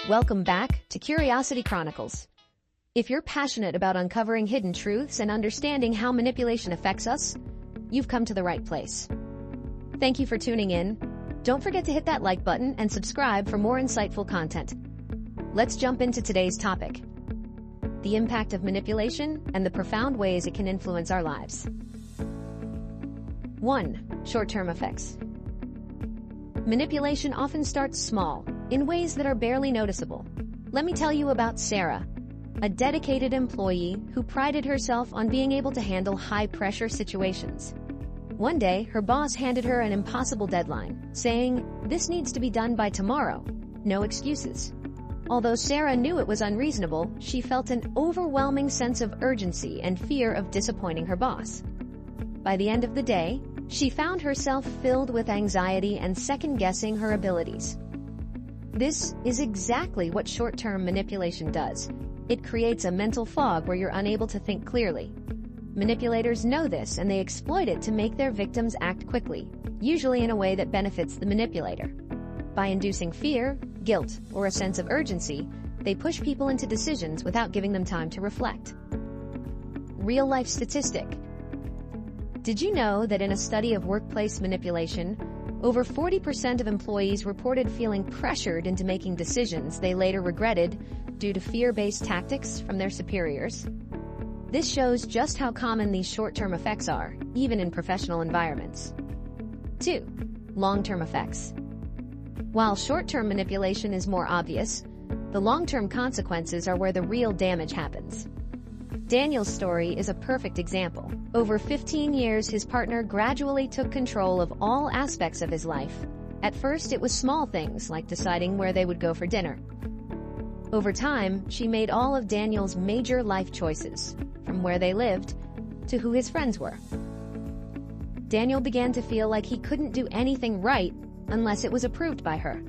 Welcome back to Curiosity Chronicles. If you're passionate about uncovering hidden truths and understanding how manipulation affects us, you've come to the right place. Thank you for tuning in. Don't forget to hit that like button and subscribe for more insightful content. Let's jump into today's topic: the impact of manipulation and the profound ways it can influence our lives. 1. Short-term effects. Manipulation often starts small, in ways that are barely noticeable. Let me tell you about Sarah, a dedicated employee who prided herself on being able to handle high-pressure situations. One day, her boss handed her an impossible deadline, saying, "This needs to be done by tomorrow. No excuses." Although Sarah knew it was unreasonable, she felt an overwhelming sense of urgency and fear of disappointing her boss. By the end of the day, she found herself filled with anxiety and second-guessing her abilities. This is exactly what short-term manipulation does. It creates a mental fog where you're unable to think clearly. Manipulators know this, and they exploit it to make their victims act quickly, usually in a way that benefits the manipulator. By inducing fear, guilt, or a sense of urgency, they push people into decisions without giving them time to reflect. Real-life statistic. Did you know that in a study of workplace manipulation, over 40% of employees reported feeling pressured into making decisions they later regretted due to fear-based tactics from their superiors? This shows just how common these short-term effects are, even in professional environments. 2. Long-term effects. While short-term manipulation is more obvious, the long-term consequences are where the real damage happens. Daniel's story is a perfect example. Over 15 years, his partner gradually took control of all aspects of his life. At first, it was small things like deciding where they would go for dinner. Over time, she made all of Daniel's major life choices, from where they lived to who his friends were. Daniel began to feel like he couldn't do anything right unless it was approved by her.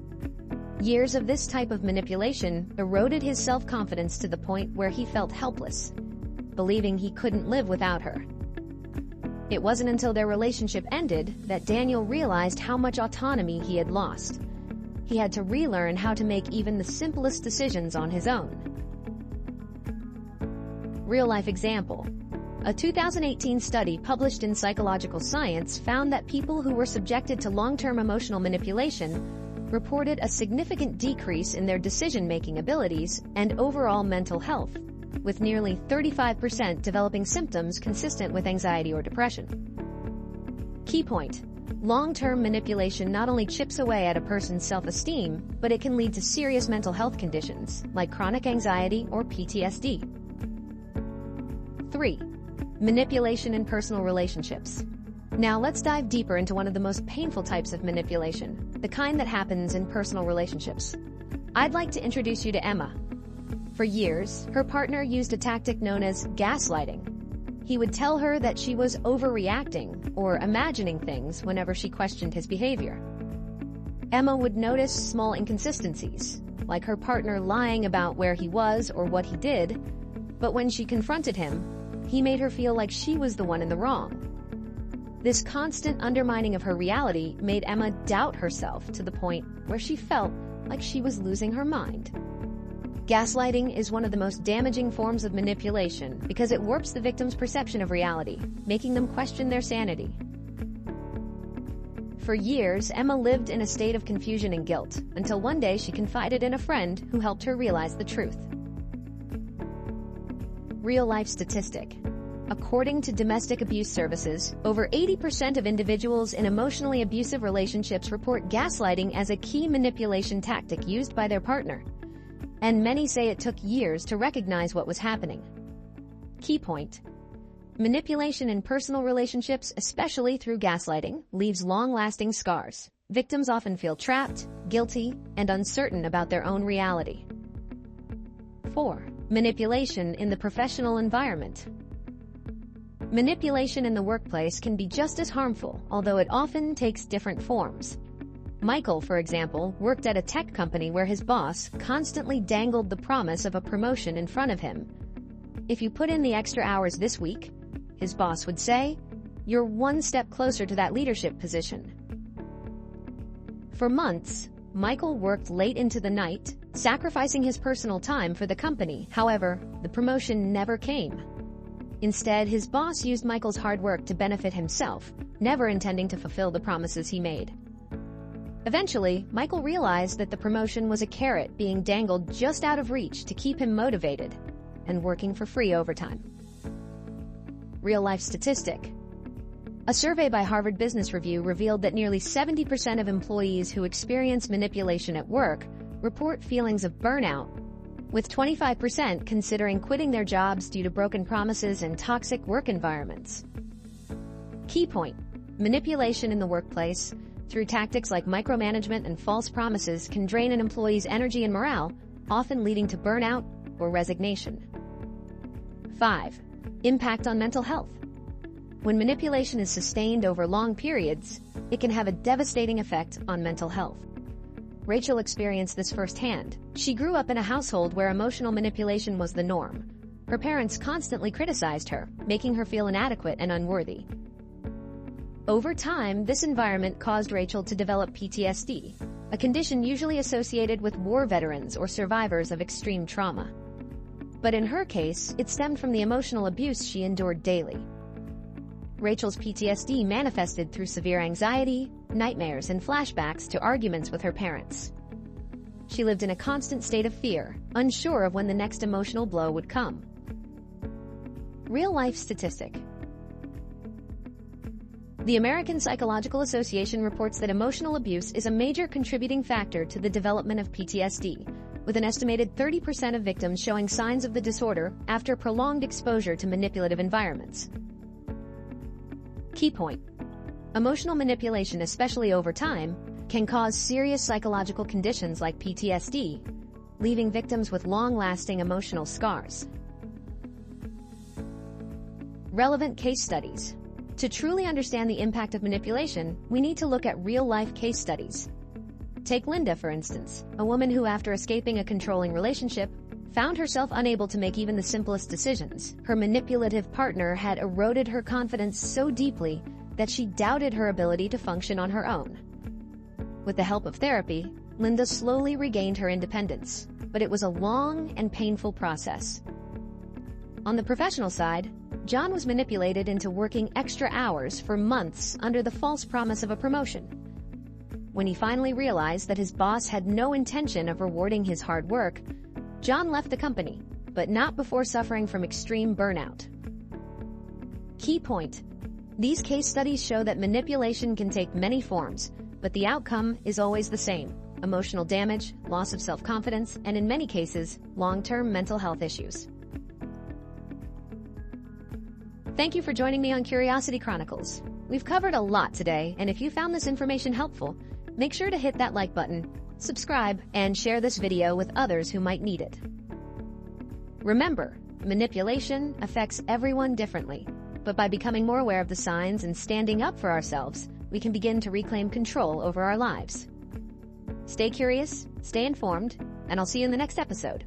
Years of this type of manipulation eroded his self-confidence to the point where he felt helpless, believing he couldn't live without her. It wasn't until their relationship ended that Daniel realized how much autonomy he had lost. He had to relearn how to make even the simplest decisions on his own. Real-life example. A 2018 study published in Psychological Science found that people who were subjected to long-term emotional manipulation reported a significant decrease in their decision-making abilities and overall mental health, with nearly 35% developing symptoms consistent with anxiety or depression. Key point: long-term manipulation not only chips away at a person's self-esteem, but it can lead to serious mental health conditions like chronic anxiety or PTSD. 3. Manipulation in personal relationships. Now let's dive deeper into one of the most painful types of manipulation, the kind that happens in personal relationships. I'd like to introduce you to Emma. For years, her partner used a tactic known as gaslighting. He would tell her that she was overreacting or imagining things whenever she questioned his behavior. Emma would notice small inconsistencies, like her partner lying about where he was or what he did, but when she confronted him, he made her feel like she was the one in the wrong. This constant undermining of her reality made Emma doubt herself to the point where she felt like she was losing her mind. Gaslighting is one of the most damaging forms of manipulation because it warps the victim's perception of reality, making them question their sanity. For years, Emma lived in a state of confusion and guilt, until one day she confided in a friend who helped her realize the truth. Real-life statistic. According to domestic abuse services, over 80% of individuals in emotionally abusive relationships report gaslighting as a key manipulation tactic used by their partner. And many say it took years to recognize what was happening. Key point: manipulation in personal relationships, especially through gaslighting, leaves long-lasting scars. Victims often feel trapped, guilty, and uncertain about their own reality. 4. Manipulation in the professional environment. Manipulation in the workplace can be just as harmful, although it often takes different forms. Michael, for example, worked at a tech company where his boss constantly dangled the promise of a promotion in front of him. "If you put in the extra hours this week," his boss would say, "you're one step closer to that leadership position." For months, Michael worked late into the night, sacrificing his personal time for the company. However, the promotion never came. Instead, his boss used Michael's hard work to benefit himself, never intending to fulfill the promises he made. Eventually, Michael realized that the promotion was a carrot being dangled just out of reach to keep him motivated and working for free overtime. Real-life statistic. A survey by Harvard Business Review revealed that nearly 70% of employees who experience manipulation at work report feelings of burnout, with 25% considering quitting their jobs due to broken promises and toxic work environments. Key point: manipulation in the workplace, through tactics like micromanagement and false promises, can drain an employee's energy and morale, often leading to burnout or resignation. 5. Impact on mental health. When manipulation is sustained over long periods, it can have a devastating effect on mental health. Rachel experienced this firsthand. She grew up in a household where emotional manipulation was the norm. Her parents constantly criticized her, making her feel inadequate and unworthy. Over time, this environment caused Rachel to develop PTSD, a condition usually associated with war veterans or survivors of extreme trauma. But in her case, it stemmed from the emotional abuse she endured daily. Rachel's PTSD manifested through severe anxiety, nightmares, and flashbacks to arguments with her parents. She lived in a constant state of fear, unsure of when the next emotional blow would come. Real-life statistic. The American Psychological Association reports that emotional abuse is a major contributing factor to the development of PTSD, with an estimated 30% of victims showing signs of the disorder after prolonged exposure to manipulative environments. Key point: emotional manipulation, especially over time, can cause serious psychological conditions like PTSD, leaving victims with long-lasting emotional scars. Relevant case studies. To truly understand the impact of manipulation, we need to look at real-life case studies. Take Linda, for instance, a woman who, after escaping a controlling relationship, found herself unable to make even the simplest decisions. Her manipulative partner had eroded her confidence so deeply that she doubted her ability to function on her own. With the help of therapy, Linda slowly regained her independence, but it was a long and painful process. On the professional side, John was manipulated into working extra hours for months under the false promise of a promotion. When he finally realized that his boss had no intention of rewarding his hard work, John left the company, but not before suffering from extreme burnout. Key point: these case studies show that manipulation can take many forms, but the outcome is always the same: emotional damage, loss of self-confidence, and in many cases, long-term mental health issues. Thank you for joining me on Curiosity Chronicles. We've covered a lot today, and if you found this information helpful, make sure to hit that like button, subscribe, and share this video with others who might need it. Remember, manipulation affects everyone differently, but by becoming more aware of the signs and standing up for ourselves, we can begin to reclaim control over our lives. Stay curious, stay informed, and I'll see you in the next episode.